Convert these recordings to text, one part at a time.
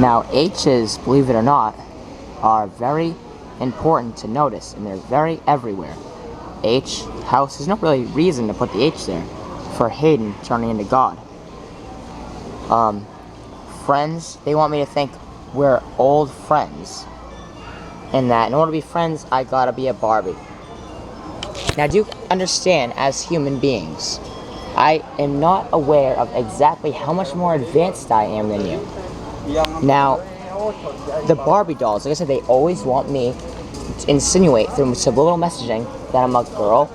Now, H's, believe it or not, are very important to notice, and they're very everywhere. H, house, there's no really reason to put the H there for Hayden turning into God. Friends, they want me to think we're old friends, and that in order to be friends, I gotta be a Barbie. Now, do you understand, as human beings, I am not aware of exactly how much more advanced I am than you. Now, the Barbie dolls, like I said, they always want me to insinuate through subliminal messaging that I'm a girl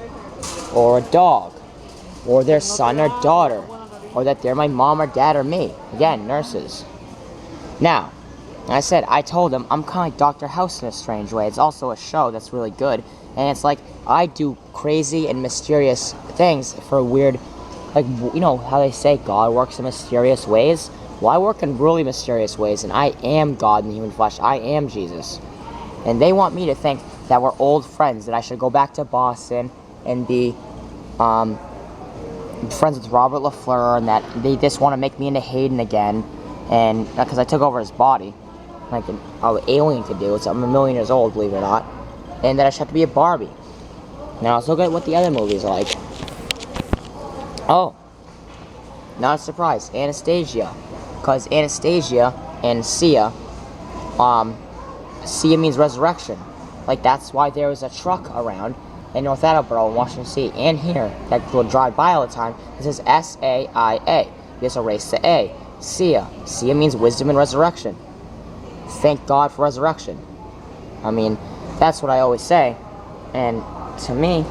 or a dog or their son or daughter or that they're my mom or dad or me. Again, nurses. Now, like I said, I told them I'm kind of like Dr. House in a strange way. It's also a show that's really good, and it's like I do crazy and mysterious things for weird, like, you know how they say God works in mysterious ways? Well, I work in really mysterious ways, and I am God in human flesh. I am Jesus. And they want me to think that we're old friends, that I should go back to Boston and be friends with Robert LaFleur, and that they just want to make me into Hayden again, and because I took over his body, like an alien could do. I'm a million years old, believe it or not, and that I should have to be a Barbie. Now, let's look at what the other movies are like. Oh, not a surprise, Anastasia. Because Anastasia and Sia, Sia means resurrection. Like, that's why there was a truck around in North Attleboro in Washington State and here that will drive by all the time. It says S-A-I-A. You just erase the A. Sia. Sia means wisdom and resurrection. Thank God for resurrection. I mean, that's what I always say. And to me,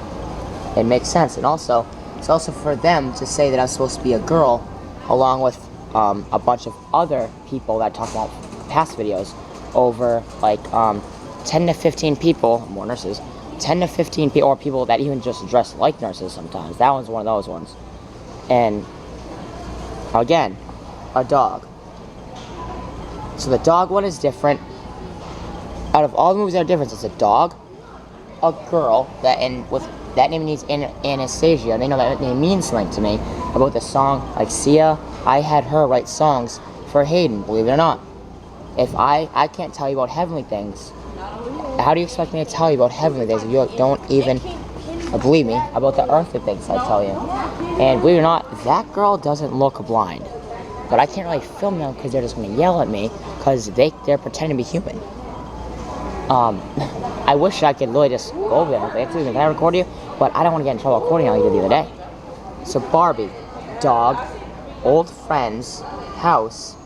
it makes sense. And also, it's also for them to say that I'm supposed to be a girl, along with a bunch of other people that talk about past videos, over like 10 to 15 people, more nurses, 10 to 15 people, or people that even just dress like nurses sometimes. That one's one of those ones. And again, a dog. So the dog one is different. Out of all the movies that are different, it's a dog, a girl, that name means Anastasia, and they know that name means something to me. About the song, like Sia, I had her write songs for Hayden, believe it or not. If I can't tell you about heavenly things, how do you expect me to tell you about heavenly things if you don't even believe me about the earthly things I tell you? And believe it or not, that girl doesn't look blind. But I can't really film them because they're just going to yell at me because they're pretending to be human. I wish I could really just go over there. Can I record you? But I don't want to get in trouble recording like I did the other day. So Barbie, dog, old friends, house,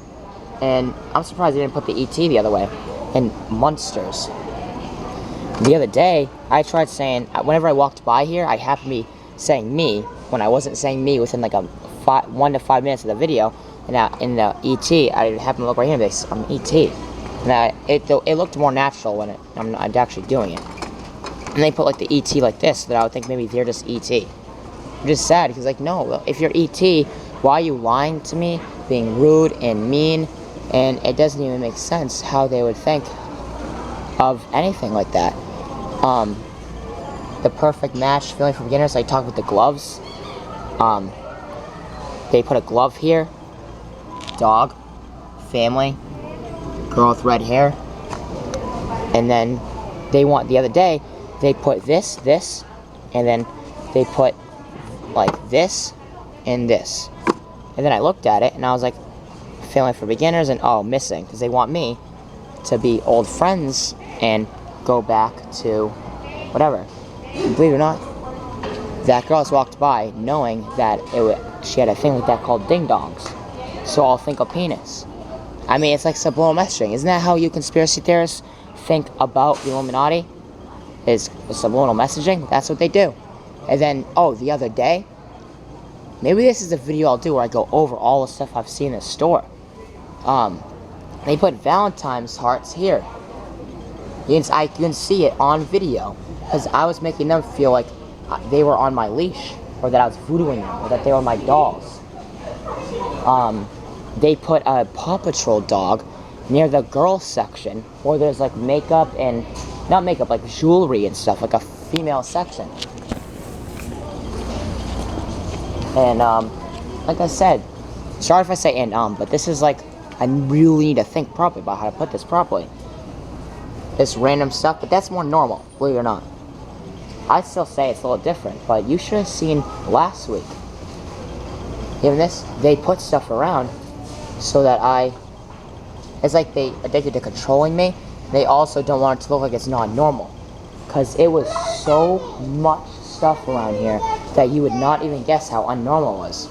and I'm surprised they didn't put the E.T. the other way, and monsters. The other day, I tried saying, whenever I walked by here, I happened to be saying me, when I wasn't saying me within like 1 to 5 minutes of the video, and in the E.T., I happened to look right here and be like, I'm E.T. And it looked more natural when I'm actually doing it. And they put like the E.T. like this, so that I would think maybe they're just E.T. I'm just sad, because like, no, if you're E.T., why are you lying to me, being rude and mean, and it doesn't even make sense how they would think of anything like that. The perfect match, feeling for beginners, I talked with the gloves. They put a glove here, dog, family, girl with red hair, and then the other day, they put this, and then they put like this and this. And then I looked at it and I was like, family for beginners, and oh, missing, because they want me to be old friends and go back to whatever. And believe it or not, that girl just walked by knowing that she had a thing like that called ding-dongs. So I'll think of penis. I mean, it's like subliminal messaging. Isn't that how you conspiracy theorists think about the Illuminati? Is subliminal messaging? That's what they do. And then, oh, the other day, maybe this is the video I'll do where I go over all the stuff I've seen in the store. They put Valentine's hearts here. You can see it on video, because I was making them feel like they were on my leash, or that I was voodooing them, or that they were my dolls. They put a Paw Patrol dog near the girls section, where there's like makeup and, not makeup, like jewelry and stuff, like a female section. And like I said, sorry if I say but this is like I really need to think properly about how to put this properly. This random stuff, but that's more normal, believe it or not. I'd still say it's a little different, but you should have seen last week. Even this, they put stuff around so that it's like they addicted to controlling me. They also don't want it to look like it's not normal. Because it was so much stuff around here that you would not even guess how unnormal it was.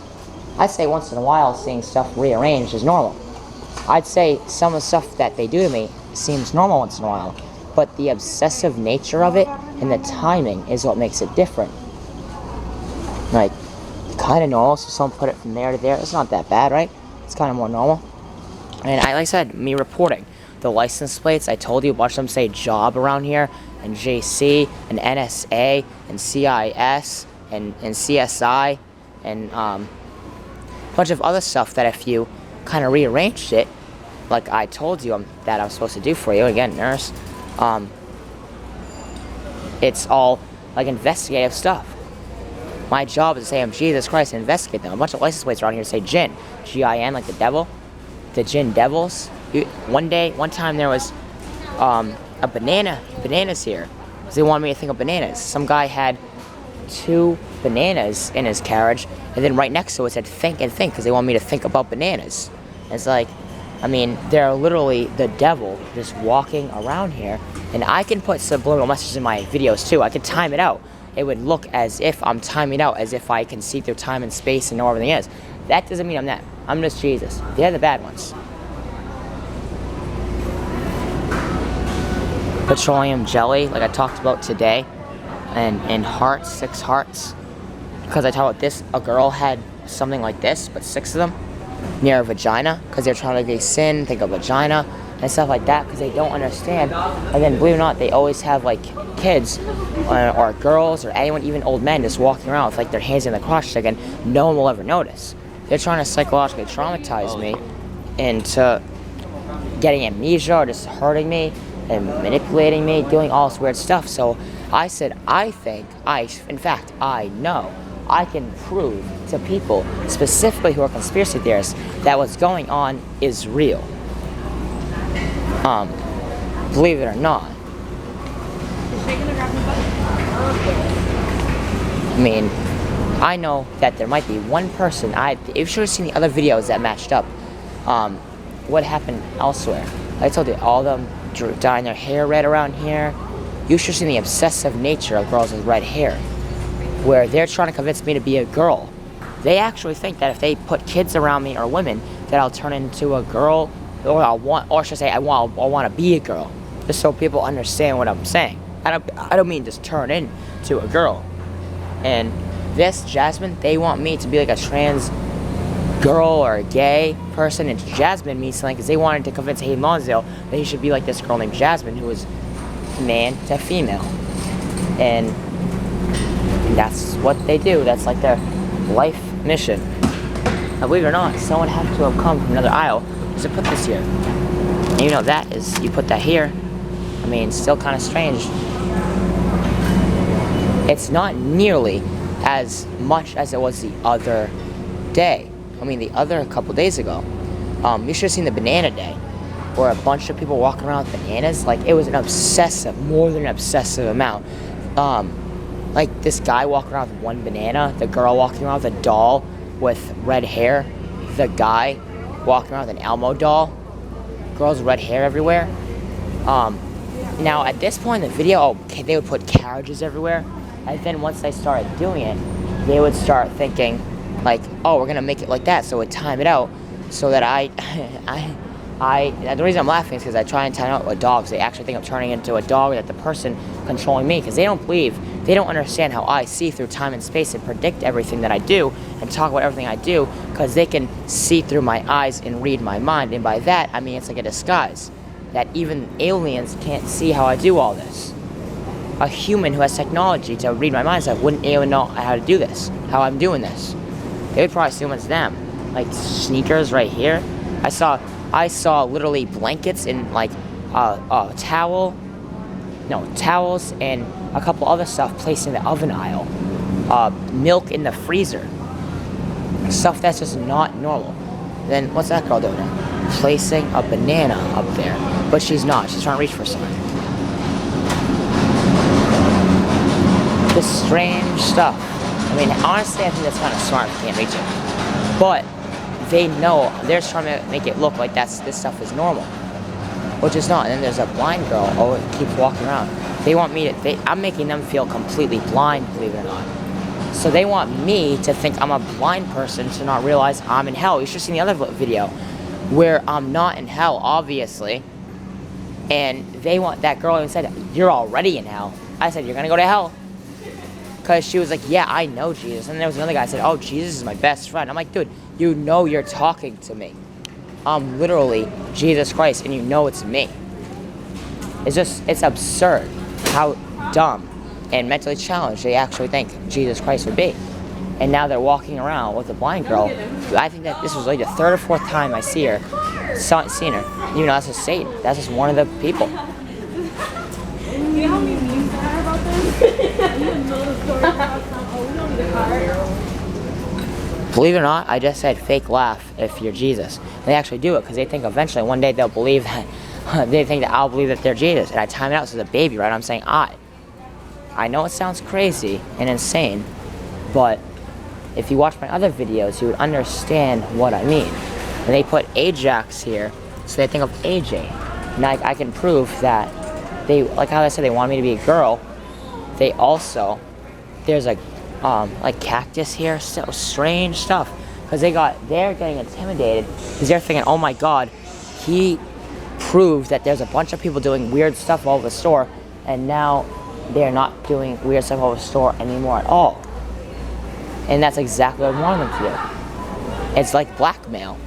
I'd say once in a while seeing stuff rearranged is normal. I'd say some of the stuff that they do to me seems normal once in a while, but the obsessive nature of it and the timing is what makes it different. Like, kind of normal, so someone put it from there to there. It's not that bad, right? It's kind of more normal. And like I said, me reporting the license plates, I told you a bunch of them say job around here, and JC, and NSA, and CIS, and CSI, and a bunch of other stuff that if you kind of rearranged it, like I told you that I was supposed to do for you, again, nurse, it's all like investigative stuff. My job is to say, Jesus Christ, and investigate them. A bunch of license plates around here say Jinn, G-I-N, like the devil, the Jinn devils. One time there was bananas here. Because they wanted me to think of bananas. Some guy had 2 bananas in his carriage, and then right next to it said think and think, because they wanted me to think about bananas. And it's like, I mean, they're literally the devil just walking around here, and I can put subliminal messages in my videos too. I can time it out. It would look as if I'm timing out, as if I can see through time and space and know where everything is. That doesn't mean I'm that. I'm just Jesus. They're the bad ones. Petroleum jelly, like I talked about today, and hearts, 6 hearts. Because I talked about this, a girl had something like this, but 6 of them, near her vagina, because they're trying to get sin, think of vagina, and stuff like that, because they don't understand. And then, believe it or not, they always have, like, kids, or girls, or anyone, even old men, just walking around with, like, their hands in the crotch, and no one will ever notice. They're trying to psychologically traumatize me into getting amnesia, or just hurting me, and manipulating me, doing all this weird stuff. So I said, in fact, I know, I can prove to people, specifically who are conspiracy theorists, that what's going on is real. Believe it or not. I mean, I know that there might be one person, you should have seen the other videos that matched up, what happened elsewhere. I told you, all of them dyeing their hair red around here. You should have seen the obsessive nature of girls with red hair, where they're trying to convince me to be a girl. They actually think that if they put kids around me or women, that I'll turn into a girl, or I want to be a girl, just so people understand what I'm saying. I don't mean just turn into a girl. And this Jasmine, they want me to be like a trans girl or a gay person, and Jasmine means something because they wanted to convince Hayden Lonsdale that he should be like this girl named Jasmine, who was man to female. And that's what they do. That's like their life mission. Now, believe it or not, someone had to have come from another aisle to put this here. And you know that is, you put that here. I mean, still kind of strange. It's not nearly as much as it was the other day. I mean, the other couple days ago. You should have seen the banana day, where a bunch of people walking around with bananas. Like, it was an obsessive, more than an obsessive amount. Like, this guy walking around with 1 banana, the girl walking around with a doll with red hair, the guy walking around with an Elmo doll, girls with red hair everywhere. Now, at this point in the video, they would put carriages everywhere, and then once they started doing it, they would start thinking, like, oh, we're gonna make it like that, so it would time it out, so that the reason I'm laughing is because I try and time out with dogs. They actually think I'm turning into a dog, that the person controlling me, because they don't understand how I see through time and space and predict everything that I do and talk about everything I do, because they can see through my eyes and read my mind, and by that, I mean it's like a disguise, that even aliens can't see how I do all this. A human who has technology to read my mind, so I wouldn't even know how to do this, how I'm doing this. They would probably assume it's them. Like sneakers right here. I saw literally blankets and like towels and a couple other stuff placed in the oven aisle. Milk in the freezer. Stuff that's just not normal. Then what's that girl doing there? placing a banana up there. But she's not. She's trying to reach for something. This strange stuff. I mean, honestly, I think that's kind of smart if you can't reach it. But they know, they're just trying to make it look like this stuff is normal. Which is not. And then there's a blind girl who keeps walking around. They want me to, I'm making them feel completely blind, believe it or not. So they want me to think I'm a blind person to not realize I'm in hell. You should have seen the other video where I'm not in hell, obviously. And they want, that girl even said, you're already in hell. I said, you're going to go to hell. Because she was like, yeah, I know Jesus. And there was another guy that said, oh, Jesus is my best friend. I'm like, dude, you know you're talking to me. I'm literally Jesus Christ, and you know it's me. It's absurd how dumb and mentally challenged they actually think Jesus Christ would be. And now they're walking around with a blind girl. I think that this was like the third or fourth time I seen her. You know, that's just Satan. That's just one of the people. You know how many memes I have about this? You know the story about we don't need a car. Believe it or not, I just said fake laugh if you're Jesus. And they actually do it because they think eventually one day they'll believe that, they think that I'll believe that they're Jesus. And I time it out as a baby, right? I'm saying I know it sounds crazy and insane, but if you watch my other videos, you would understand what I mean. And they put Ajax here, so they think of AJ. And I can prove that they, like how I said, they want me to be a girl. They also, there's like cactus here, so strange stuff. Because they're getting intimidated because they're thinking, oh my God, he proved that there's a bunch of people doing weird stuff all over the store, and now they're not doing weird stuff all over the store anymore at all. And that's exactly what I want them to do. It's like blackmail.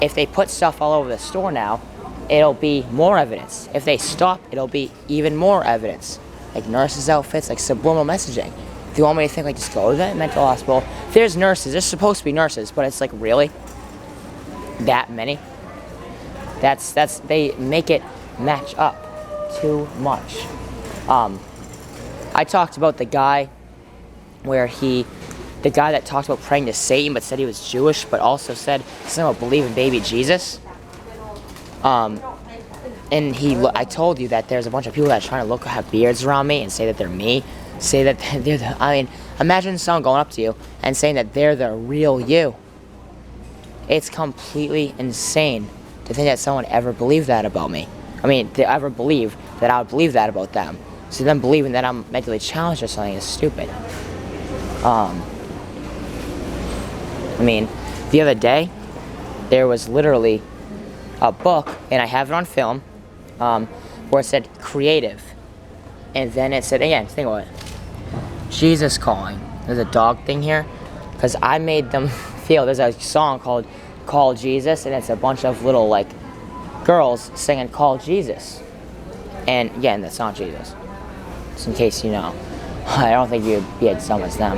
If they put stuff all over the store now, it'll be more evidence. If they stop, it'll be even more evidence. Like nurses' outfits, like subliminal messaging. If you want me to think, like, just go to that mental hospital. There's nurses. There's supposed to be nurses, but it's like, really? That many? They make it match up too much. I talked about the guy the guy that talked about praying to Satan but said he was Jewish, but also said something about believing baby Jesus. And I told you that there's a bunch of people that are trying to have beards around me and say that they're me. Say that they're imagine someone going up to you and saying that they're the real you. It's completely insane to think that someone ever believed that about me. To ever believe that I would believe that about them. So them believing that I'm mentally challenged or something is stupid. The other day, there was literally a book, and I have it on film, where it said creative. And then it said, again, think about it. Jesus calling. There's a dog thing here. Because I made them feel, there's a song called Call Jesus, and it's a bunch of little, like, girls singing Call Jesus. And, again, that's not Jesus. Just in case you know. I don't think you'd be as dumb as them.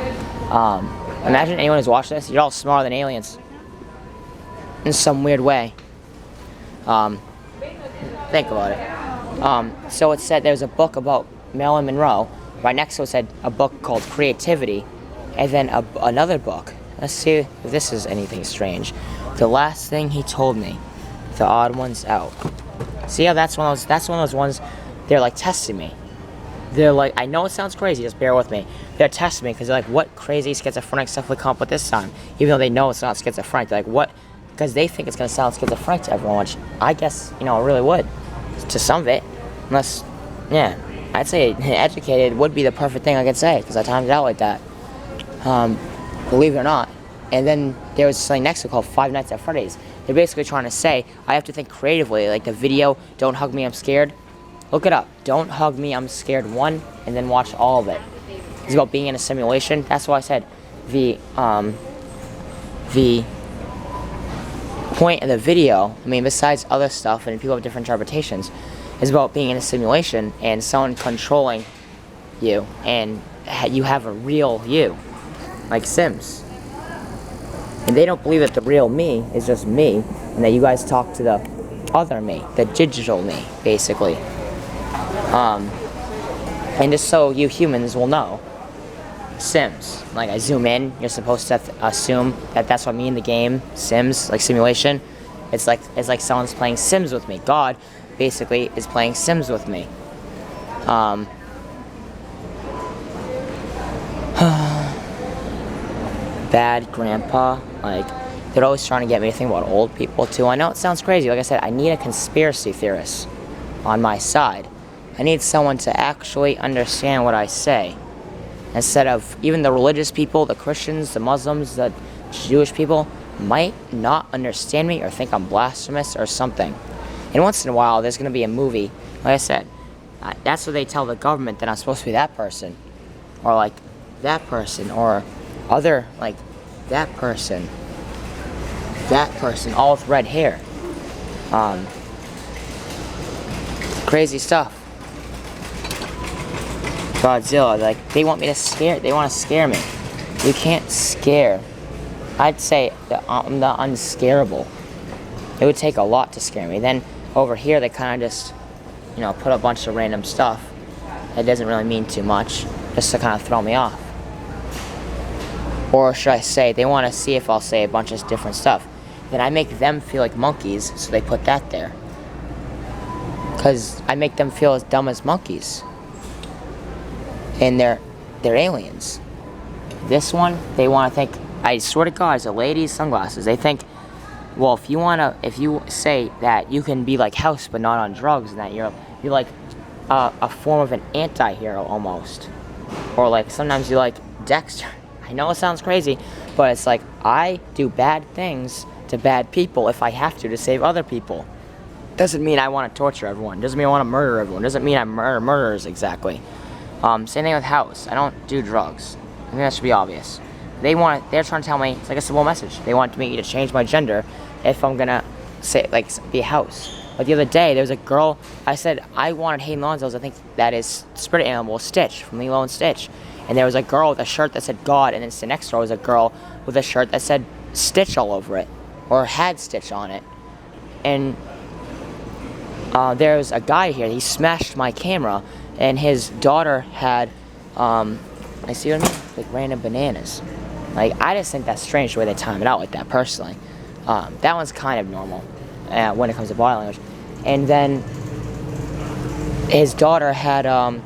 Imagine anyone who's watching this, you're all smarter than aliens. In some weird way. Think about it. So it said there's a book about Marilyn Monroe. Right next to it said a book called Creativity. And then another book. Let's see if this is anything strange. The last thing he told me. The odd one's out. See how that's one of those ones, they're like testing me. They're like, I know it sounds crazy, just bear with me. They're testing me because they're like, what crazy schizophrenic stuff we come up with this time? Even though they know it's not schizophrenic. They're like, what? Because they think it's going to sound schizophrenic to everyone, which I guess, it really would. To some of it. Unless, yeah, I'd say educated would be the perfect thing I could say because I timed it out like that. Believe it or not. And then there was something next to it called Five Nights at Freddy's. They're basically trying to say, I have to think creatively, like the video, Don't Hug Me, I'm Scared. Look it up. Don't Hug Me, I'm Scared 1, and then watch all of it. It's about being in a simulation. That's why I said the point of the video, besides other stuff, and people have different interpretations, is about being in a simulation and someone controlling you, and you have a real you, like Sims. And they don't believe that the real me is just me, and that you guys talk to the other me, the digital me, basically. And just so you humans will know, Sims, like I zoom in, you're supposed to assume that that's what I mean in the game, Sims, like simulation. It's like someone's playing Sims with me. God basically is playing Sims with me. Bad grandpa, like, they're always trying to get me to think about old people too. I know it sounds crazy. Like I said, I need a conspiracy theorist on my side. I need someone to actually understand what I say. Instead of even the religious people, the Christians, the Muslims, the Jewish people might not understand me or think I'm blasphemous or something. And once in a while, there's going to be a movie. Like I said, that's what they tell the government, that I'm supposed to be that person. Or like that person. Or other, like that person. That person, all with red hair. Crazy stuff. Godzilla, like, they want to scare me. You can't scare. I'd say that I'm the unscarable. It would take a lot to scare me. Then over here, they kind of just, put a bunch of random stuff that doesn't really mean too much, just to kind of throw me off. Or should I say, they want to see if I'll say a bunch of different stuff. Then I make them feel like monkeys, so they put that there. Because I make them feel as dumb as monkeys. And they're aliens. This one, they want to think, I swear to God, it's a lady's sunglasses. They think, well, if you say that you can be like House but not on drugs, and that you're like a form of an anti-hero almost. Or like sometimes you like Dexter. I know it sounds crazy, but it's like, I do bad things to bad people if I have to save other people. Doesn't mean I want to torture everyone. Doesn't mean I want to murder everyone. Doesn't mean I murder murderers exactly. Same thing with House. I don't do drugs. I think that should be obvious. They're trying to tell me, it's like a simple message. They want me to change my gender if I'm gonna say, like, be a House. Like the other day, there was a girl, I said I wanted Hayden Lonzo's, I think that is spirit animal, Stitch, from Lilo and Stitch. And there was a girl with a shirt that said God, and then next door was a girl with a shirt that said Stitch all over it. Or had Stitch on it. And there's a guy here, he smashed my camera, and his daughter had, I see what I mean? Like random bananas. Like, I just think that's strange the way they time it out like that, personally. That one's kind of normal when it comes to body language. And then his daughter had a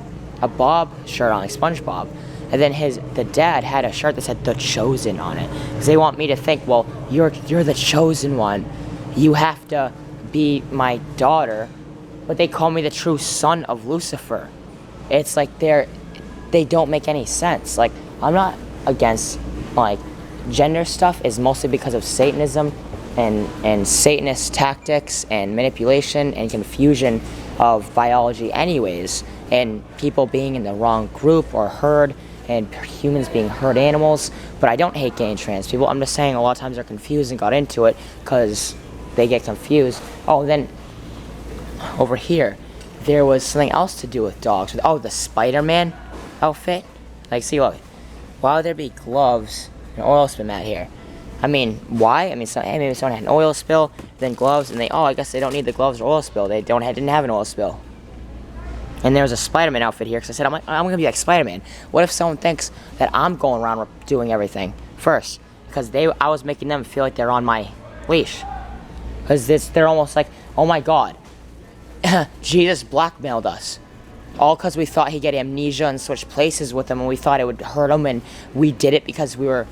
Bob shirt on, like SpongeBob. And then the dad had a shirt that said The Chosen on it. Because they want me to think, well, you're the chosen one. You have to be my daughter. But they call me the true son of Lucifer. It's like they don't make any sense. Like, I'm not against, like, gender stuff is mostly because of Satanism and Satanist tactics and manipulation and confusion of biology anyways. And people being in the wrong group or herd, and humans being herd animals. But I don't hate gay and trans people. I'm just saying a lot of times they're confused and got into it because they get confused. Oh, then over here, there was something else to do with dogs. The Spider-Man outfit. Like, see, look. Why would there be gloves and oil spill mat here? I mean, why? I mean, maybe someone had an oil spill, then gloves, and I guess they don't need the gloves or oil spill. They didn't have an oil spill. And there was a Spider-Man outfit here, because I said, I'm going to be like Spider-Man. What if someone thinks that I'm going around doing everything first? Because I was making them feel like they're on my leash. Because they're almost like, oh my God, Jesus blackmailed us. All because we thought he'd get amnesia and switch places with him, and we thought it would hurt him, and we did it because we were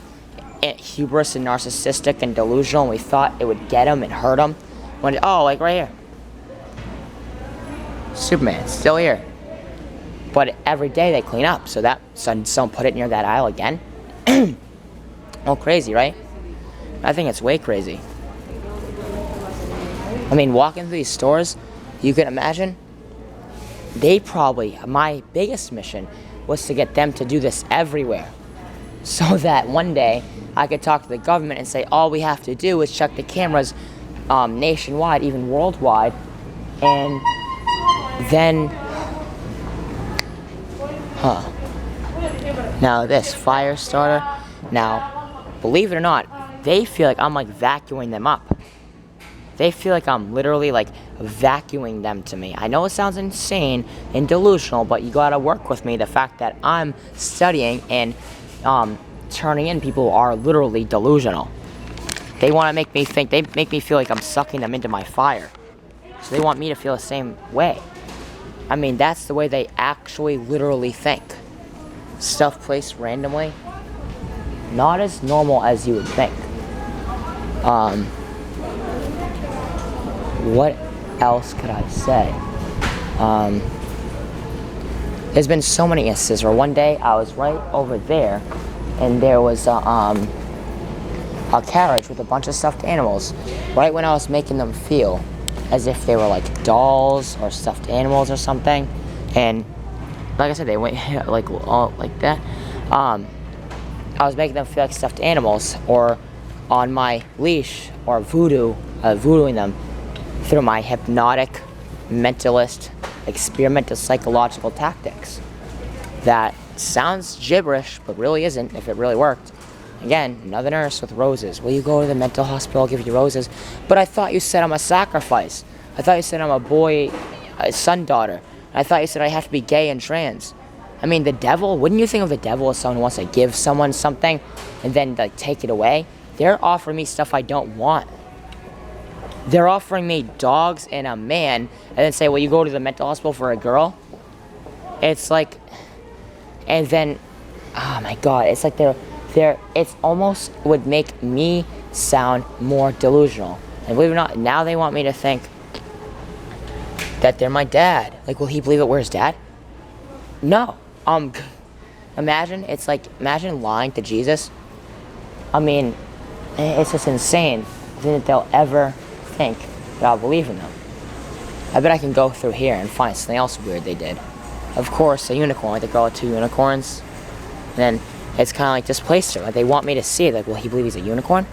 hubris and narcissistic and delusional, and we thought it would get him and hurt him. Like right here. Superman, still here. But every day they clean up, so someone put it near that aisle again. Oh, crazy, right? I think it's way crazy. I mean, walking through these stores, you can imagine, my biggest mission was to get them to do this everywhere. So that one day, I could talk to the government and say, all we have to do is check the cameras nationwide, even worldwide, and then, now this fire starter, now, believe it or not, they feel like I'm like vacuuming them up. They feel like I'm literally like vacuuming them to me. I know it sounds insane and delusional, but you gotta work with me. The fact that I'm studying and turning in people who are literally delusional. They want to make me think, they make me feel like I'm sucking them into my fire. So they want me to feel the same way. I mean, that's the way they actually literally think. Stuff placed randomly. Not as normal as you would think. What else could I say? There's been so many instances where one day I was right over there and there was a carriage with a bunch of stuffed animals right when I was making them feel as if they were like dolls or stuffed animals or something. And like I said, they went like all like that. I was making them feel like stuffed animals or on my leash or voodooing them through my hypnotic, mentalist, experimental psychological tactics. That sounds gibberish, but really isn't if it really worked. Again, another nurse with roses. Will you go to the mental hospital, I'll give you roses? But I thought you said I'm a sacrifice. I thought you said I'm a boy, a son daughter. I thought you said I have to be gay and trans. I mean, the devil, wouldn't you think of the devil as someone who wants to give someone something and then like take it away? They're offering me stuff I don't want. They're offering me dogs and a man and then say, well, you go to the mental hospital for a girl? It's like, and then, oh my God, it's like it's almost would make me sound more delusional. And believe it or not, now they want me to think that they're my dad. Like, will he believe that we're his dad? No. Imagine, it's like, imagine lying to Jesus. I mean, it's just insane that they'll ever think that I'll believe in them. I bet I can go through here and find something else weird they did. Of course, a unicorn, like the girl with 2 unicorns. And then it's kind of like displaced her. Like they want me to see it. Like, will he believe he's a unicorn?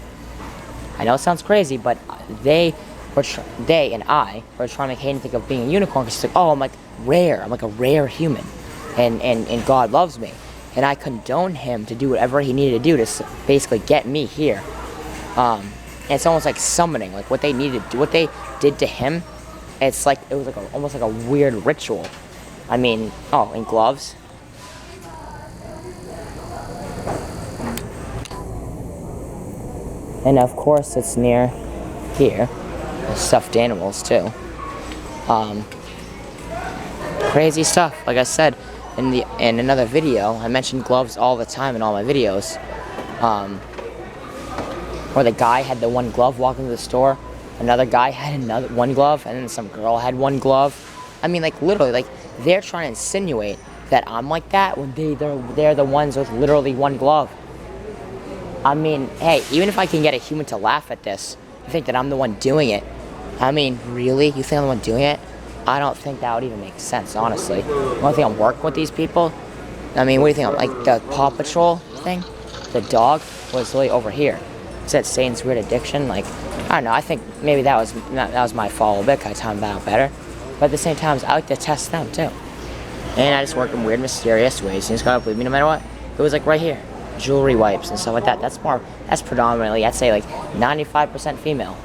I know it sounds crazy, but they and I were trying to make Hayden think of being a unicorn because she's like, oh, I'm like rare. I'm like a rare human. And God loves me. And I condone him to do whatever he needed to do to basically get me here. And it's almost like summoning, like what they needed to do, what they did to him. It's like, it was like almost like a weird ritual. I mean, oh, and gloves. And of course it's near here. Stuffed animals too. Crazy stuff. Like I said in another video, I mentioned gloves all the time in all my videos. Where the guy had the one glove walking to the store, another guy had one glove, and then some girl had one glove. I mean, like literally, like they're trying to insinuate that I'm like that when they're the ones with literally one glove. I mean, hey, even if I can get a human to laugh at this, you think that I'm the one doing it. I mean, really? You think I'm the one doing it? I don't think that would even make sense, honestly. You don't think I'm working with these people? I mean, what do you think? I'm like the Paw Patrol thing? The dog was really over here. Is that Satan's weird addiction? Like, I don't know. I think maybe that was my fault a little bit. I timed that out better. But at the same time, I like to test them too. And I just work in weird, mysterious ways. You just gotta believe me no matter what. It was like right here. Jewelry wipes and stuff like that. That's predominantly, I'd say like 95% female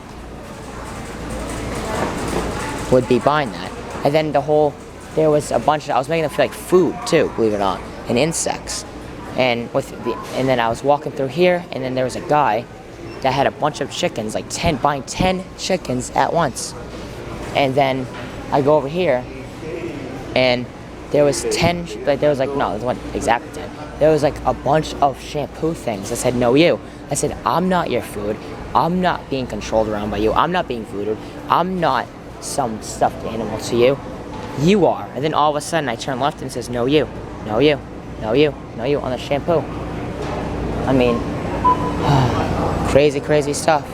would be buying that. And then there was a bunch I was making them feel like food too, believe it or not, and insects. And then I was walking through here, and then there was a guy that had a bunch of chickens, like buying 10 chickens at once. And then I go over here, and there was 10, like there was like, no, there wasn't exactly 10. There was like a bunch of shampoo things that said, no you. I said, I'm not your food. I'm not being controlled around by you. I'm not being voodooed. I'm not some stuffed animal to you. You are. And then all of a sudden I turn left and it says, no you, no you, no you, no you on the shampoo. I mean, crazy, crazy stuff.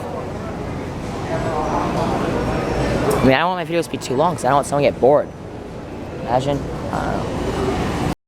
I mean, I don't want my videos to be too long because I don't want someone to get bored. Imagine, I don't know.